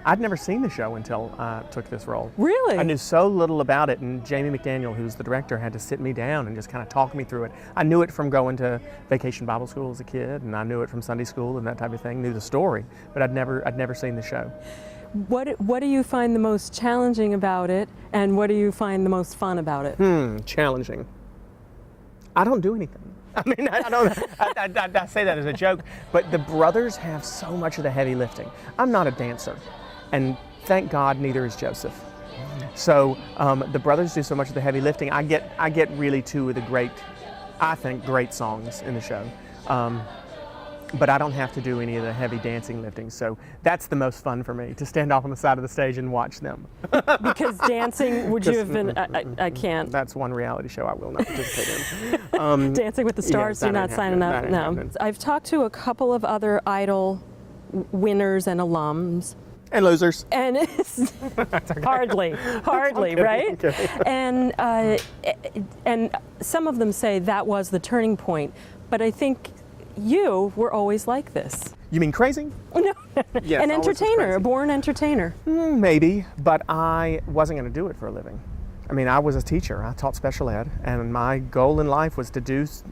I'd never seen the show until I took this role. Really? I knew so little about it, and Jamie McDaniel, who's the director, had to sit me down and just kind of talk me through it. I knew it from going to Vacation Bible School as a kid, and I knew it from Sunday school and that type of thing, knew the story, but I'd never seen the show. What do you find the most challenging about it, and what do you find the most fun about it? Challenging. I don't do anything. I mean, I say that as a joke, but the brothers have so much of the heavy lifting. I'm not a dancer, and thank God neither is Joseph. So the brothers do so much of the heavy lifting. I get really two of the great songs in the show. But I don't have to do any of the heavy dancing lifting, so that's the most fun for me, to stand off on the side of the stage and watch them. Because dancing, would you have been, I can't. That's one reality show I will not participate in. Dancing with the Stars, you're not signing up? No. I've talked to a couple of other Idol winners and alums. And losers. And it's hardly, Okay, right? okay. And some of them say that was the turning point, but I think you were always like this. You mean crazy? No, Yes, an always was entertainer, crazy. a born entertainer. Maybe, but I wasn't going to do it for a living. I mean, I was a teacher. I taught special ed, and my goal in life was to just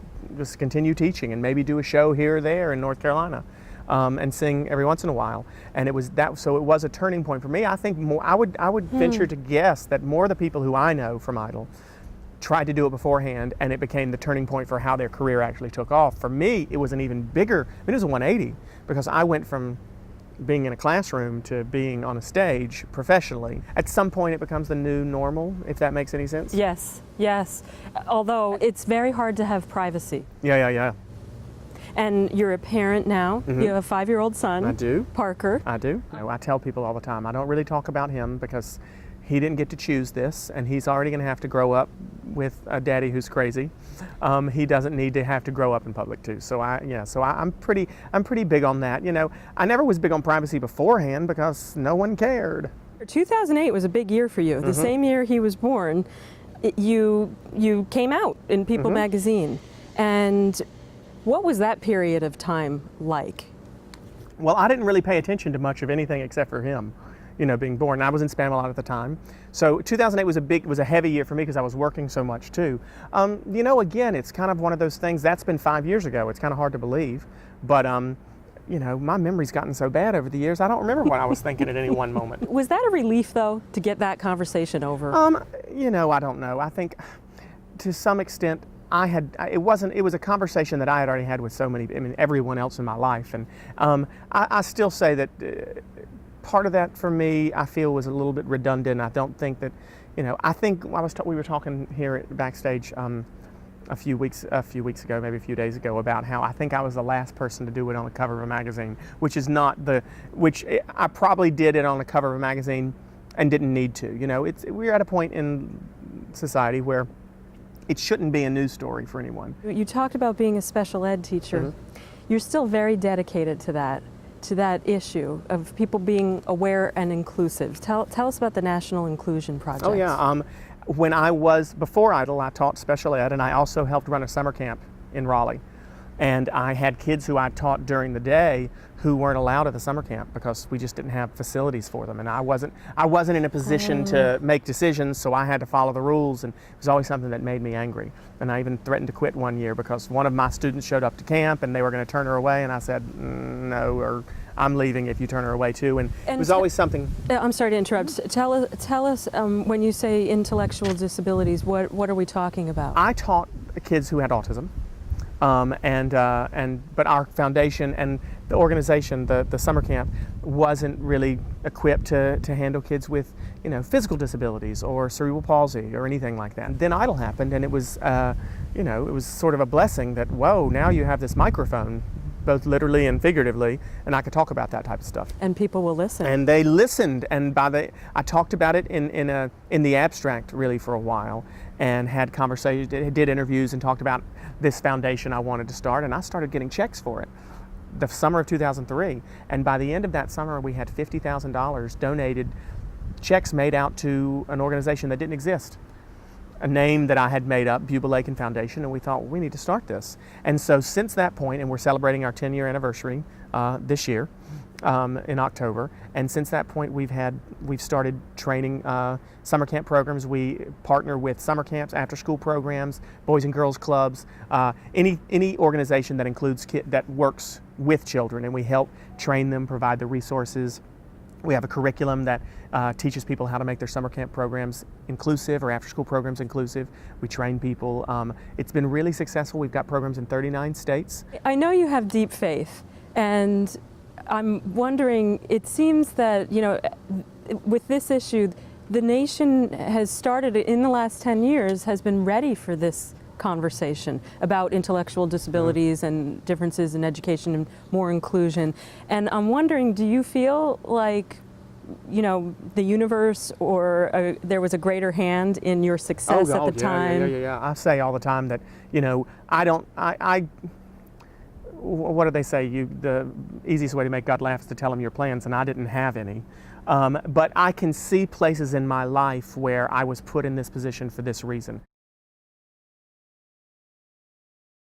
continue teaching and maybe do a show here or there in North Carolina, and sing every once in a while. And it was that. So it was a turning point for me. I think more. I would venture to guess that more of the people who I know from Idol tried to do it beforehand, and it became the turning point for how their career actually took off. For me, it was an even bigger, it was a 180, because I went from being in a classroom to being on a stage professionally. At some point it becomes the new normal, if that makes any sense. Yes, yes. Although it's very hard to have privacy. Yeah. And you're a parent now. You have a 5-year-old son. I do. Parker. I do. I tell people all the time, I don't really talk about him because he didn't get to choose this, and he's already going to have to grow up with a daddy who's crazy. He doesn't need to have to grow up in public too. So I'm pretty big on that. You know, I never was big on privacy beforehand because no one cared. 2008 was a big year for you. The same year he was born, you came out in People magazine. And what was that period of time like? Well, I didn't really pay attention to much of anything except for him, you know, being born. I was in Spam a lot at the time. So 2008 was a heavy year for me because I was working so much too. You know, again, it's kind of one of those things, that's been 5 years ago. It's kind of hard to believe. But, you know, my memory's gotten so bad over the years, I don't remember what I was thinking at any one moment. Was that a relief, though, to get that conversation over? You know, I don't know. I think to some extent, it was a conversation that I had already had with everyone else in my life. And I still say that part of that for me, I feel, was a little bit redundant. I don't think that, you know, I think we were talking here backstage a few weeks ago, maybe a few days ago, about how I think I was the last person to do it on the cover of a magazine, which I probably did it on the cover of a magazine and didn't need to. You know, we're at a point in society where it shouldn't be a news story for anyone. You talked about being a special ed teacher. You're still very dedicated to that issue of people being aware and inclusive. Tell us about the National Inclusion Project. Oh yeah, before Idol, I taught special ed, and I also helped run a summer camp in Raleigh. And I had kids who I taught during the day who weren't allowed at the summer camp because we just didn't have facilities for them. And I wasn't in a position to make decisions, so I had to follow the rules, and it was always something that made me angry. And I even threatened to quit one year because one of my students showed up to camp and they were going to turn her away, and I said, no, or I'm leaving if you turn her away too. And it was always something. I'm sorry to interrupt. Tell us when you say intellectual disabilities, what are we talking about? I taught kids who had autism. But our foundation and the organization, the summer camp, wasn't really equipped to handle kids with, you know, physical disabilities or cerebral palsy or anything like that. And then Idol happened, and it was, you know, it was sort of a blessing that, whoa, now you have this microphone, both literally and figuratively, and I could talk about that type of stuff. And people will listen. And they listened, and I talked about it in the abstract really for a while, and had conversations, did interviews, and talked about this foundation I wanted to start, and I started getting checks for it the summer of 2003. And by the end of that summer, we had $50,000 donated, checks made out to an organization that didn't exist, a name that I had made up, Clay Aiken Foundation, and we thought, well, we need to start this. And so since that point, and we're celebrating our 10-year anniversary this year, in October, and since that point we've started training summer camp programs. We partner with summer camps, after school programs, boys and girls clubs, any organization that includes that works with children, and we help train them, provide the resources. We have a curriculum that teaches people how to make their summer camp programs inclusive or after school programs inclusive. We train people. It's been really successful. We've got programs in 39 states. I know you have deep faith, and I'm wondering, it seems that, with this issue, the nation has started, in the last 10 years, has been ready for this conversation about intellectual disabilities and differences in education and more inclusion. And I'm wondering, do you feel like, the universe or there was a greater hand in your success at the time? Yeah. I say all the time that, what do they say? The easiest way to make God laugh is to tell him your plans, and I didn't have any. But I can see places in my life where I was put in this position for this reason.